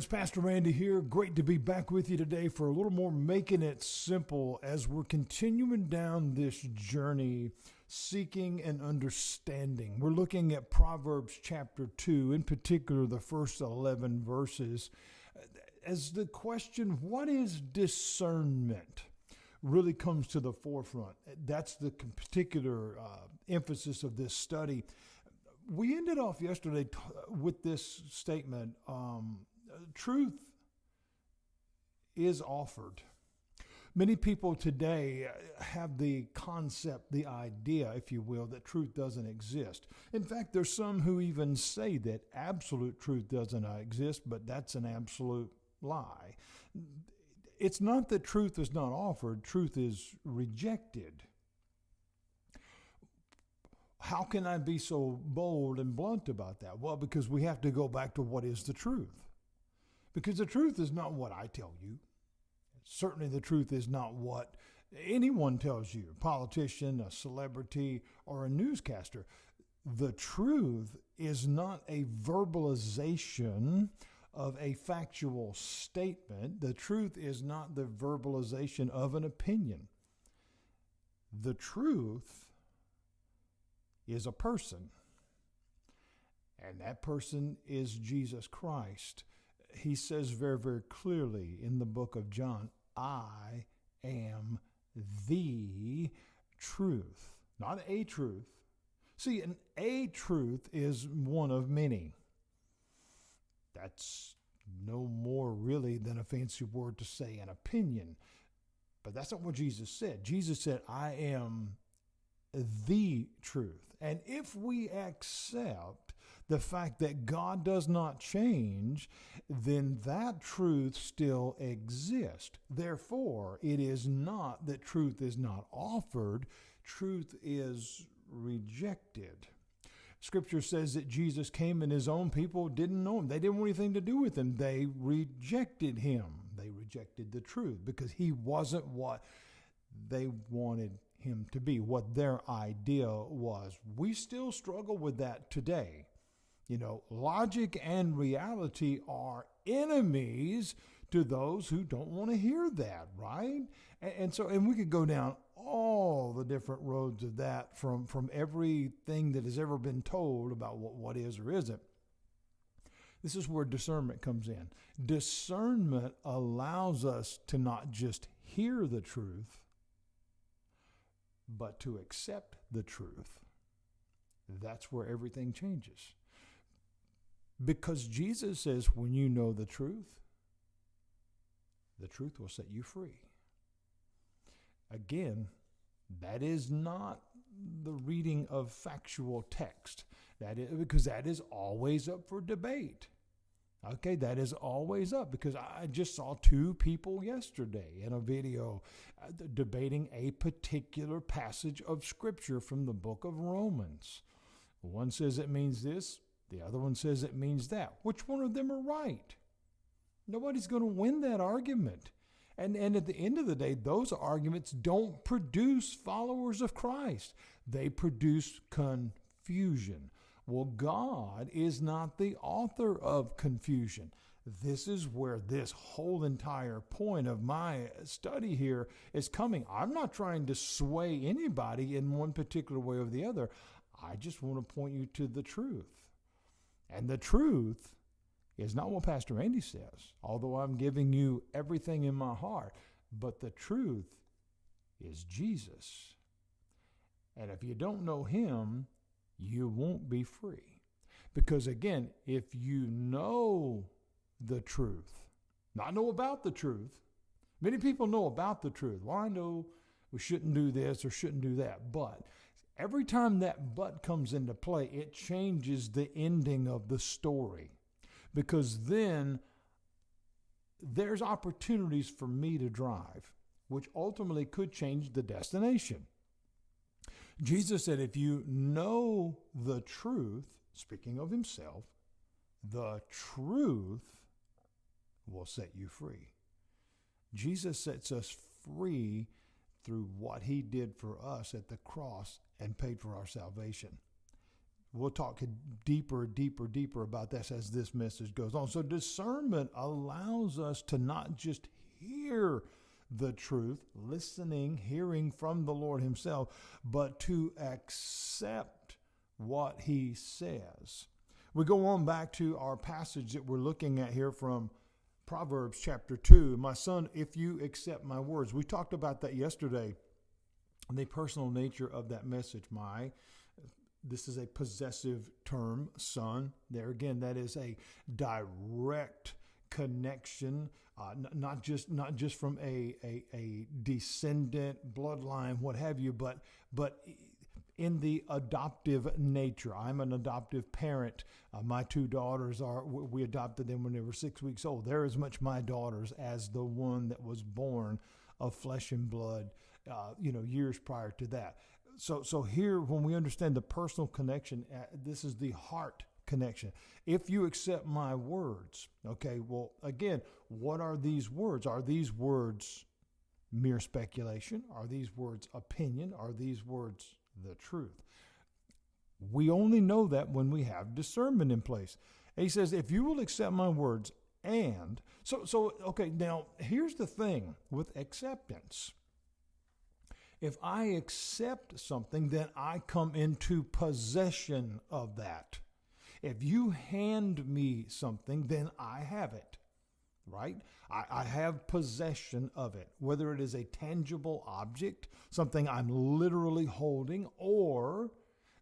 friends, Pastor Randy here. Great to be back with you today for a little more Making It Simple as we're continuing down this journey seeking and understanding. We're looking at Proverbs chapter 2, in particular the first 11 verses, as the question, what is discernment, really comes to the forefront. That's the particular emphasis of this study. We ended off yesterday with this statement, truth is offered. Many people today have the concept, the idea, if you will, that truth doesn't exist. In fact, there's some who even say that absolute truth doesn't exist, but that's an absolute lie. It's not that truth is not offered, truth is rejected. How can I be so bold and blunt about that? Well, because we have to go back to what is the truth. Because the truth is not what I tell you. Certainly the truth is not what anyone tells you, a politician, a celebrity, or a newscaster. The truth is not a verbalization of a factual statement. The truth is not the verbalization of an opinion. The truth is a person, and that person is Jesus Christ. He says very, very clearly in the book of John, I am the truth, not a truth. See, a truth is one of many. That's no more really than a fancy word to say an opinion. But that's not what Jesus said. Jesus said, I am the truth. And if we accept the fact that God does not change, then that truth still exists. Therefore, it is not that truth is not offered, truth is rejected. Scripture says that Jesus came and his own people didn't know him. They didn't want anything to do with him. They rejected him. They rejected the truth because he wasn't what they wanted him to be, what their idea was. We still struggle with that today. You know, logic and reality are enemies to those who don't want to hear that, right? And we could go down all the different roads of that from everything that has ever been told about what is or isn't. This is where discernment comes in. Discernment allows us to not just hear the truth, but to accept the truth. That's where everything changes. Because Jesus says, when you know the truth will set you free. Again, that is not the reading of factual text. Because that is always up for debate. Okay, that is always up, because I just saw two people yesterday in a video debating a particular passage of Scripture from the book of Romans. One says it means this, the other one says it means that. Which one of them are right? Nobody's going to win that argument. And at the end of the day, those arguments don't produce followers of Christ. They produce confusion. Well, God is not the author of confusion. This is where this whole entire point of my study here is coming. I'm not trying to sway anybody in one particular way or the other. I just want to point you to the truth. And the truth is not what Pastor Randy says, although I'm giving you everything in my heart. But the truth is Jesus. And if you don't know him, you won't be free. Because again, if you know the truth, not know about the truth, many people know about the truth. Well, I know we shouldn't do this or shouldn't do that. But every time that but comes into play, it changes the ending of the story. Because then there's opportunities for me to drive, which ultimately could change the destination. Jesus said, if you know the truth, speaking of himself, the truth will set you free. Jesus sets us free through what he did for us at the cross and paid for our salvation. We'll talk deeper about this as this message goes on. So discernment allows us to not just hear the truth, hearing from the Lord himself, but to accept what he says. We go on back to our passage that we're looking at here from Proverbs chapter 2. My son, if you accept my words. We talked about that yesterday, the personal nature of that message. This is a possessive term, son. There again, that is a direct connection, not just from a descendant, bloodline, what have you, but in the adoptive nature. I'm an adoptive parent. My two daughters we adopted them when they were 6 weeks old. They're as much my daughters as the one that was born of flesh and blood, years prior to that. So here, when we understand the personal connection, this is the heart connection. If you accept my words, okay, well, again, what are these words? Are these words mere speculation? Are these words opinion? Are these words the truth? We only know that when we have discernment in place. And he says, if you will accept my words, and so okay, now here's the thing with acceptance. If I accept something, then I come into possession of that. If you hand me something, then I have it, right? I have possession of it, whether it is a tangible object, something I'm literally holding, or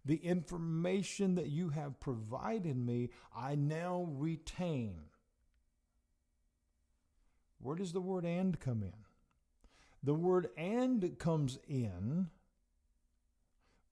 the information that you have provided me, I now retain. Where does the word and come in? The word and comes in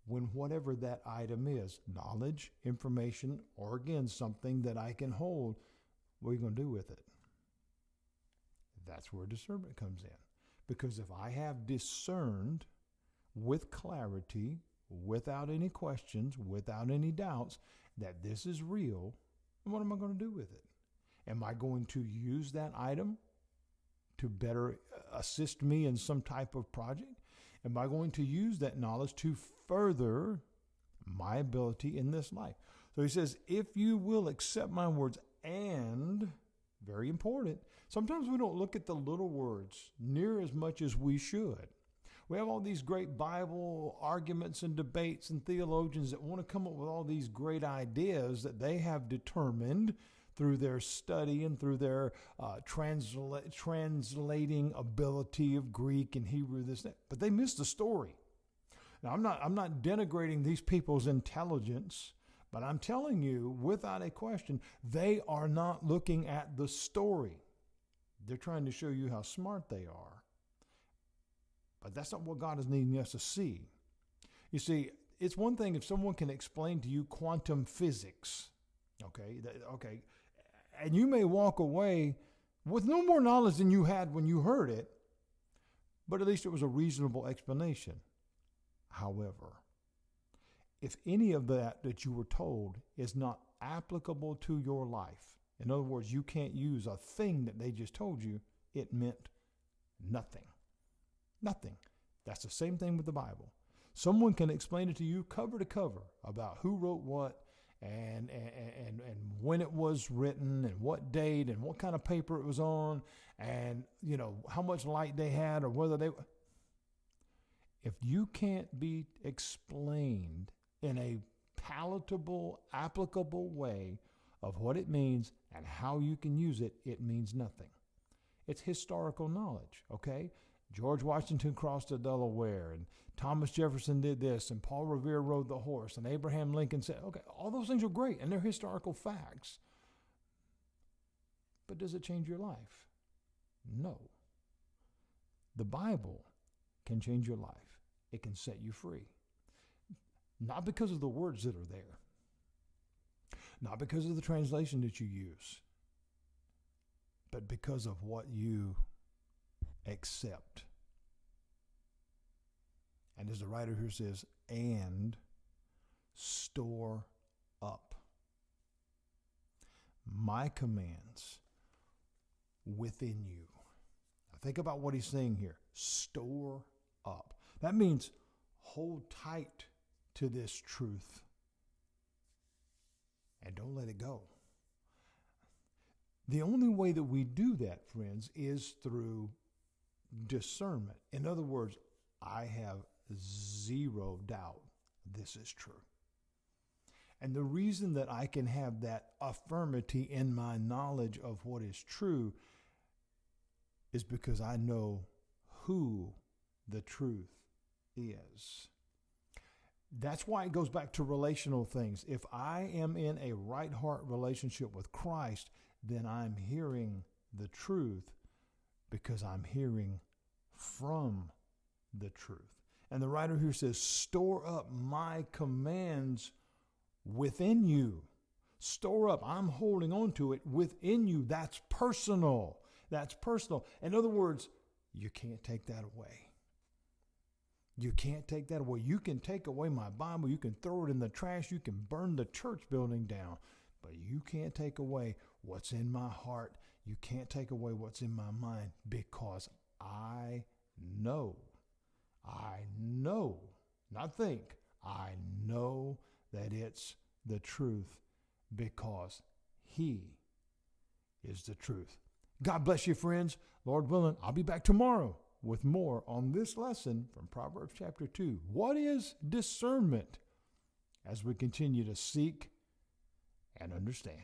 when whatever that item is, knowledge, information, or again, something that I can hold, what are you going to do with it? That's where discernment comes in. Because if I have discerned with clarity, without any questions, without any doubts, that this is real, what am I going to do with it? Am I going to use that item to better assist me in some type of project? Am I going to use that knowledge to further my ability in this life? So he says, if you will accept my words, and, very important, sometimes we don't look at the little words near as much as we should. We have all these great Bible arguments and debates and theologians that want to come up with all these great ideas that they have determined through their study and through their translating ability of Greek and Hebrew, that. But they miss the story. Now, I'm not denigrating these people's intelligence, but I'm telling you, without a question, they are not looking at the story. They're trying to show you how smart they are. But that's not what God is needing us to see. You see, it's one thing if someone can explain to you quantum physics, okay, and you may walk away with no more knowledge than you had when you heard it, but at least it was a reasonable explanation. However, if any of that you were told is not applicable to your life, in other words, you can't use a thing that they just told you, it meant nothing. Nothing. That's the same thing with the Bible. Someone can explain it to you cover to cover about who wrote what and when it was written and what date and what kind of paper it was on and, how much light they had or whether they... If you can't be explained in a palatable, applicable way of what it means and how you can use it, it means nothing. It's historical knowledge, okay? George Washington crossed the Delaware, and Thomas Jefferson did this, and Paul Revere rode the horse, and Abraham Lincoln said, okay, all those things are great, and they're historical facts. But does it change your life? No. The Bible can change your life. It can set you free. Not because of the words that are there. Not because of the translation that you use. But because of what you accept. And as the writer here says, and store up my commands within you. Now think about what he's saying here. Store up. That means hold tight to this truth. and don't let it go. The only way that we do that, friends, is through discernment. In other words, I have zero doubt this is true. And the reason that I can have that affirmity in my knowledge of what is true is because I know who the truth is. That's why it goes back to relational things. If I am in a right heart relationship with Christ, then I'm hearing the truth because I'm hearing from the truth. And the writer here says, store up my commands within you. Store up. I'm holding on to it within you. That's personal. That's personal. In other words, you can't take that away. You can't take that away. You can take away my Bible. You can throw it in the trash. You can burn the church building down. But you can't take away what's in my heart. You can't take away what's in my mind, because I know, not think, I know that it's the truth because He is the truth. God bless you, friends. Lord willing, I'll be back tomorrow with more on this lesson from Proverbs chapter 2. What is discernment? As we continue to seek and understand.